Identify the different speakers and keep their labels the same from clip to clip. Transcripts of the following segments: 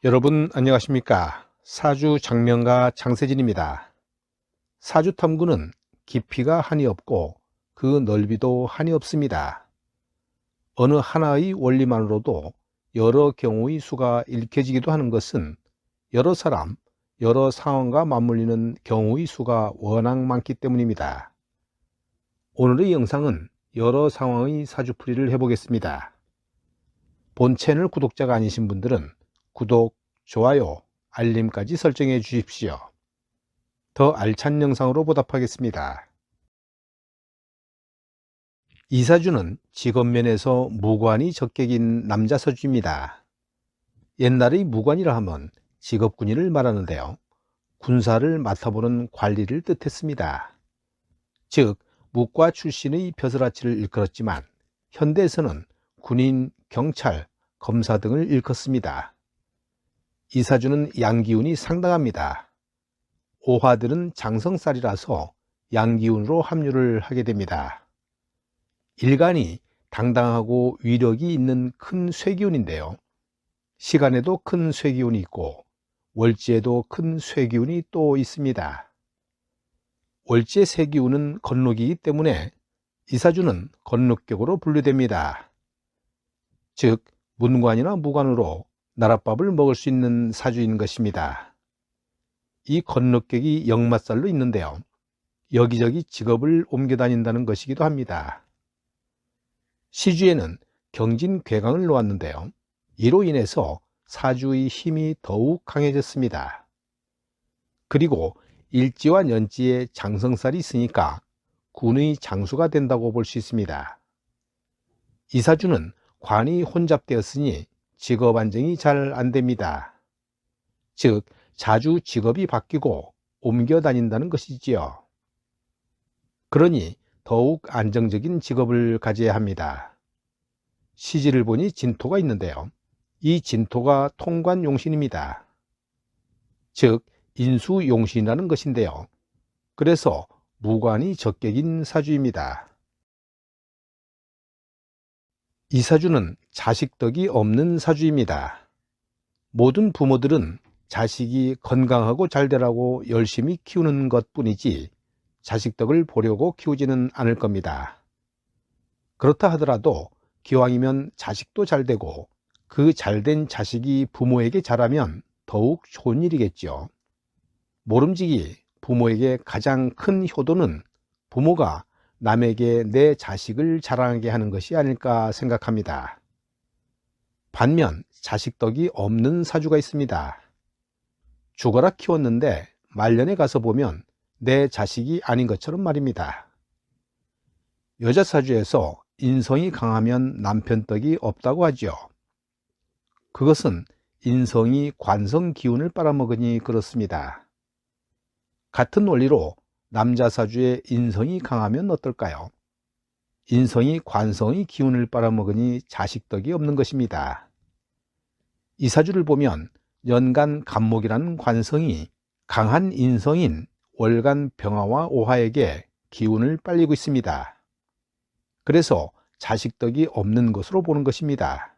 Speaker 1: 여러분 안녕하십니까? 사주 장명가 장세진입니다. 사주 탐구는 깊이가 한이 없고 그 넓이도 한이 없습니다. 어느 하나의 원리만으로도 여러 경우의 수가 읽혀지기도 하는 것은 여러 사람, 여러 상황과 맞물리는 경우의 수가 워낙 많기 때문입니다. 오늘의 영상은 여러 상황의 사주풀이를 해보겠습니다. 본 채널 구독자가 아니신 분들은 구독, 좋아요, 알림까지 설정해 주십시오. 더 알찬 영상으로 보답하겠습니다. 이 사주는 직업면에서 무관이 적격인 남자 사주입니다. 옛날의 무관이라 하면 직업군인을 말하는데요. 군사를 맡아보는 관리를 뜻했습니다. 즉, 무과 출신의 벼슬아치를 일컬었지만 현대에서는 군인, 경찰, 검사 등을 일컫습니다. 이 사주는 양기운이 상당합니다. 오화들은 장성살이라서 양기운으로 합류를 하게 됩니다. 일간이 당당하고 위력이 있는 큰 쇠기운인데요. 시간에도 큰 쇠기운이 있고 월지에도 큰 쇠기운이 또 있습니다. 월지의 쇠기운은 건록이기 때문에 이 사주는 건록격으로 분류됩니다. 즉, 문관이나 무관으로 나랏밥을 먹을 수 있는 사주인 것입니다. 이 건록격이 역마살로 있는데요. 여기저기 직업을 옮겨 다닌다는 것이기도 합니다. 시주에는 경진괴강을 놓았는데요. 이로 인해서 사주의 힘이 더욱 강해졌습니다. 그리고 일지와 년지에 장성살이 있으니까 군의 장수가 된다고 볼 수 있습니다. 이 사주는 관이 혼잡되었으니 직업 안정이 잘 안됩니다. 즉, 자주 직업이 바뀌고 옮겨 다닌다는 것이지요. 그러니 더욱 안정적인 직업을 가져야 합니다. 시지를 보니 진토가 있는데요. 이 진토가 통관용신입니다. 즉, 인수용신이라는 것인데요. 그래서 무관이 적격인 사주입니다. 이 사주는 자식덕이 없는 사주입니다. 모든 부모들은 자식이 건강하고 잘 되라고 열심히 키우는 것뿐이지 자식덕을 보려고 키우지는 않을 겁니다. 그렇다 하더라도 기왕이면 자식도 잘 되고 그 잘된 자식이 부모에게 잘하면 더욱 좋은 일이겠죠. 모름지기 부모에게 가장 큰 효도는 부모가 남에게 내 자식을 자랑하게 하는 것이 아닐까 생각합니다. 반면 자식덕이 없는 사주가 있습니다. 죽어라 키웠는데 말년에 가서 보면 내 자식이 아닌 것처럼 말입니다. 여자 사주에서 인성이 강하면 남편덕이 없다고 하죠. 그것은 인성이 관성 기운을 빨아먹으니 그렇습니다. 같은 원리로 남자 사주의 인성이 강하면 어떨까요? 인성이 관성의 기운을 빨아먹으니 자식덕이 없는 것입니다. 이 사주를 보면 연간 간목이라는 관성이 강한 인성인 월간 병화와 오화에게 기운을 빨리고 있습니다. 그래서 자식덕이 없는 것으로 보는 것입니다.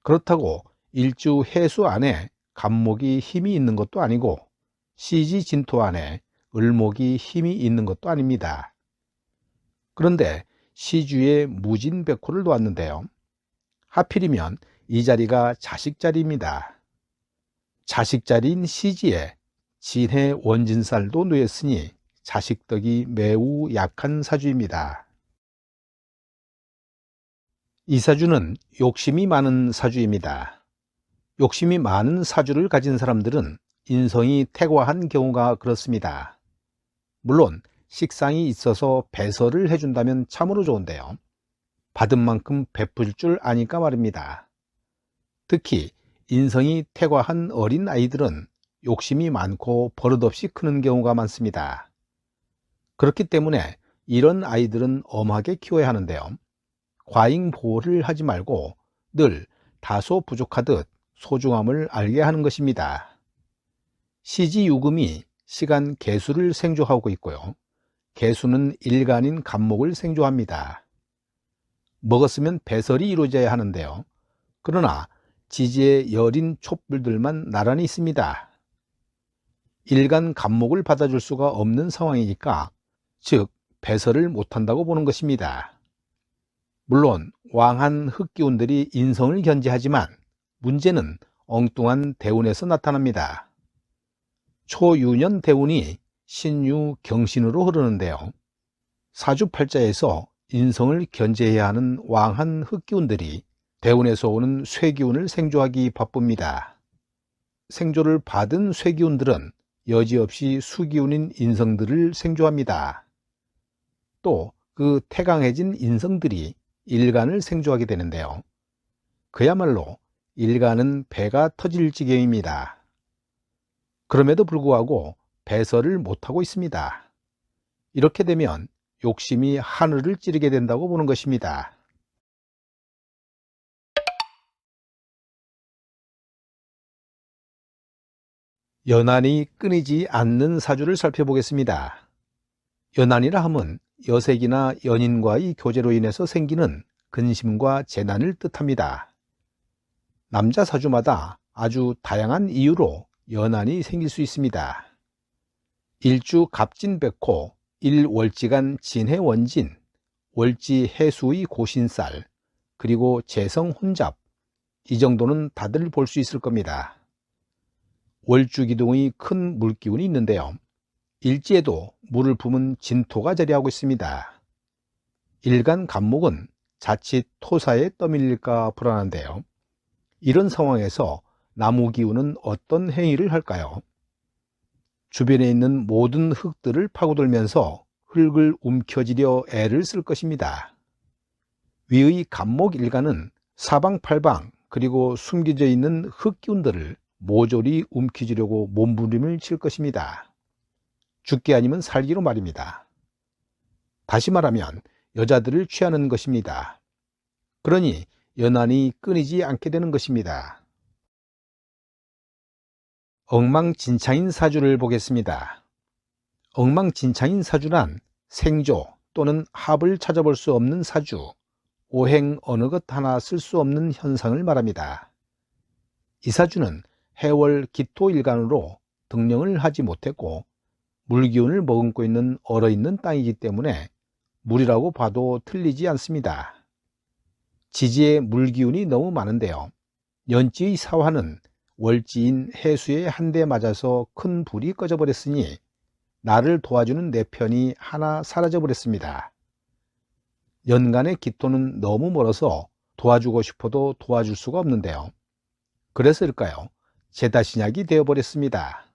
Speaker 1: 그렇다고 일주 해수 안에 간목이 힘이 있는 것도 아니고 시지 진토 안에 을목이 힘이 있는 것도 아닙니다. 그런데 시주에 무진백호를 놓았는데요. 하필이면 이 자리가 자식 자리입니다. 자식 자리인 시지에 진해 원진살도 놓였으니 자식덕이 매우 약한 사주입니다. 이 사주는 욕심이 많은 사주입니다. 욕심이 많은 사주를 가진 사람들은 인성이 태과한 경우가 그렇습니다. 물론 식상이 있어서 배설을 해준다면 참으로 좋은데요. 받은 만큼 베풀 줄 아니까 말입니다. 특히 인성이 태과한 어린 아이들은 욕심이 많고 버릇없이 크는 경우가 많습니다. 그렇기 때문에 이런 아이들은 엄하게 키워야 하는데요. 과잉 보호를 하지 말고 늘 다소 부족하듯 소중함을 알게 하는 것입니다. 시지유금이 시간 개수를 생조하고 있고요. 개수는 일간인 간목을 생조합니다. 먹었으면 배설이 이루어져야 하는데요. 그러나 지지에 여린 촛불들만 나란히 있습니다. 일간 감목을 받아줄 수가 없는 상황이니까, 즉 배설을 못한다고 보는 것입니다. 물론 왕한 흑기운들이 인성을 견제하지만 문제는 엉뚱한 대운에서 나타납니다. 초유년 대운이 신유 경신으로 흐르는데요. 사주팔자에서 인성을 견제해야 하는 왕한 흑기운들이 대운에서 오는 쇠기운을 생조하기 바쁩니다. 생조를 받은 쇠기운들은 여지없이 수기운인 인성들을 생조합니다. 또 그 태강해진 인성들이 일간을 생조하게 되는데요. 그야말로 일간은 배가 터질 지경입니다. 그럼에도 불구하고 배설을 못하고 있습니다. 이렇게 되면 욕심이 하늘을 찌르게 된다고 보는 것입니다. 연한이 끊이지 않는 사주를 살펴보겠습니다. 연한이라 함은 여색이나 연인과의 교제로 인해서 생기는 근심과 재난을 뜻합니다. 남자 사주마다 아주 다양한 이유로 연한이 생길 수 있습니다. 일주 갑진백호, 일월지간 진해원진, 월지 해수의 고신살, 그리고 재성혼잡, 이 정도는 다들 볼 수 있을 겁니다. 월주기둥의 큰 물기운이 있는데요. 일지에도 물을 품은 진토가 자리하고 있습니다. 일간 간목은 자칫 토사에 떠밀릴까 불안한데요. 이런 상황에서 나무기운은 어떤 행위를 할까요? 주변에 있는 모든 흙들을 파고들면서 흙을 움켜쥐려 애를 쓸 것입니다. 위의 간목 일간은 사방팔방 그리고 숨겨져 있는 흙기운들을 모조리 움켜쥐려고 몸부림을 칠 것입니다. 죽기 아니면 살기로 말입니다. 다시 말하면 여자들을 취하는 것입니다. 그러니 연한이 끊이지 않게 되는 것입니다. 엉망진창인 사주를 보겠습니다. 엉망진창인 사주란 생조 또는 합을 찾아볼 수 없는 사주, 오행 어느 것 하나 쓸 수 없는 현상을 말합니다. 이 사주는 해월 기토일간으로 등령을 하지 못했고 물기운을 머금고 있는 얼어있는 땅이기 때문에 물이라고 봐도 틀리지 않습니다. 지지에 물기운이 너무 많은데요. 년지의 사화는 월지인 해수에 한 대 맞아서 큰 불이 꺼져버렸으니 나를 도와주는 내 편이 하나 사라져버렸습니다. 연간의 기토는 너무 멀어서 도와주고 싶어도 도와줄 수가 없는데요. 그래서일까요? 제다신약이 되어버렸습니다.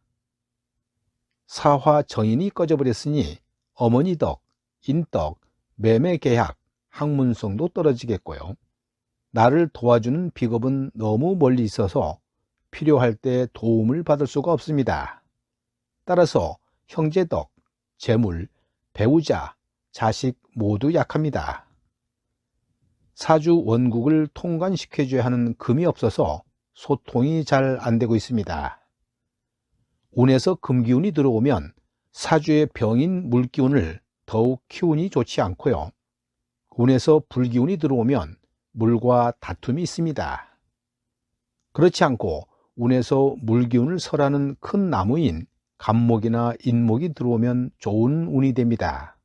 Speaker 1: 사화 정인이 꺼져버렸으니 어머니 덕, 인덕, 매매 계약, 학문성도 떨어지겠고요. 나를 도와주는 비겁은 너무 멀리 있어서 필요할 때 도움을 받을 수가 없습니다. 따라서 형제덕, 재물, 배우자, 자식 모두 약합니다. 사주 원국을 통관시켜줘야 하는 금이 없어서 소통이 잘 안 되고 있습니다. 운에서 금기운이 들어오면 사주의 병인 물기운을 더욱 키우니 좋지 않고요. 운에서 불기운이 들어오면 물과 다툼이 있습니다. 그렇지 않고 운에서 물기운을 설하는 큰 나무인 간목이나 인목이 들어오면 좋은 운이 됩니다.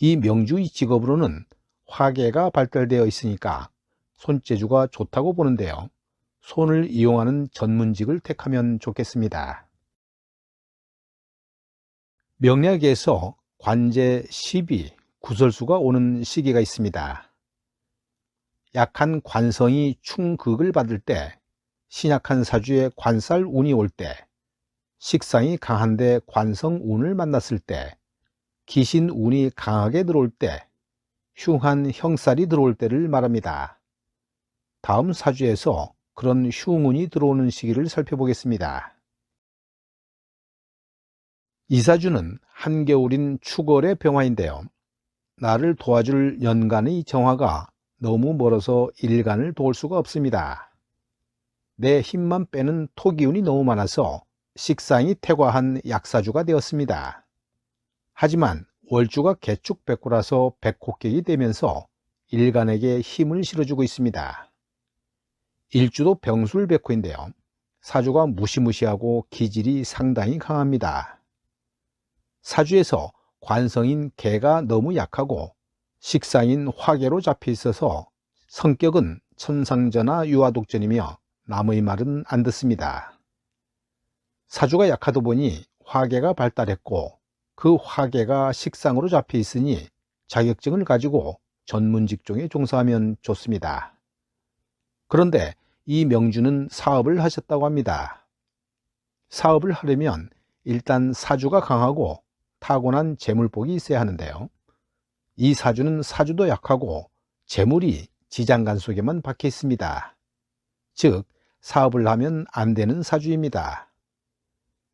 Speaker 1: 이 명주의 직업으로는 화계가 발달되어 있으니까 손재주가 좋다고 보는데요. 손을 이용하는 전문직을 택하면 좋겠습니다. 명리학에서 관제 12, 구설수가 오는 시기가 있습니다. 약한 관성이 충극을 받을 때, 신약한 사주에 관살 운이 올 때, 식상이 강한데 관성 운을 만났을 때, 기신 운이 강하게 들어올 때, 흉한 형살이 들어올 때를 말합니다. 다음 사주에서 그런 흉운이 들어오는 시기를 살펴보겠습니다. 이 사주는 한겨울인 축월의 병화인데요. 나를 도와줄 연간의 정화가 너무 멀어서 일간을 도울 수가 없습니다. 내 힘만 빼는 토기운이 너무 많아서 식상이 퇴과한 약사주가 되었습니다. 하지만 월주가 개축백호라서 백호격이 되면서 일간에게 힘을 실어주고 있습니다. 일주도 병술백호인데요. 사주가 무시무시하고 기질이 상당히 강합니다. 사주에서 관성인 개가 너무 약하고 식상인 화개로 잡혀 있어서 성격은 천상전화 유아독전이며 남의 말은 안 듣습니다. 사주가 약하다 보니 화개가 발달했고 그 화개가 식상으로 잡혀 있으니 자격증을 가지고 전문 직종에 종사하면 좋습니다. 그런데 이 명주는 사업을 하셨다고 합니다. 사업을 하려면 일단 사주가 강하고 타고난 재물복이 있어야 하는데요. 이 사주는 사주도 약하고 재물이 지장간 속에만 박혀 있습니다. 즉 사업을 하면 안 되는 사주입니다.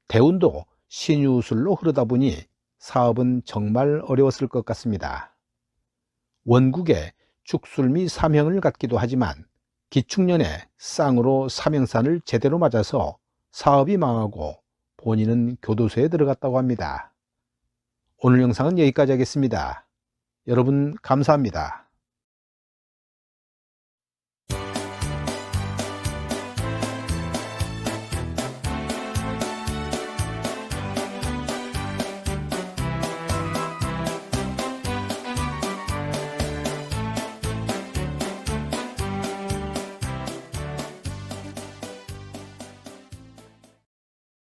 Speaker 1: 대운도 신유술로 흐르다 보니 사업은 정말 어려웠을 것 같습니다. 원국에 축술미 삼형을 갖기도 하지만 기축년에 쌍으로 삼형산을 제대로 맞아서 사업이 망하고 본인은 교도소에 들어갔다고 합니다. 오늘 영상은 여기까지 하겠습니다. 여러분 감사합니다.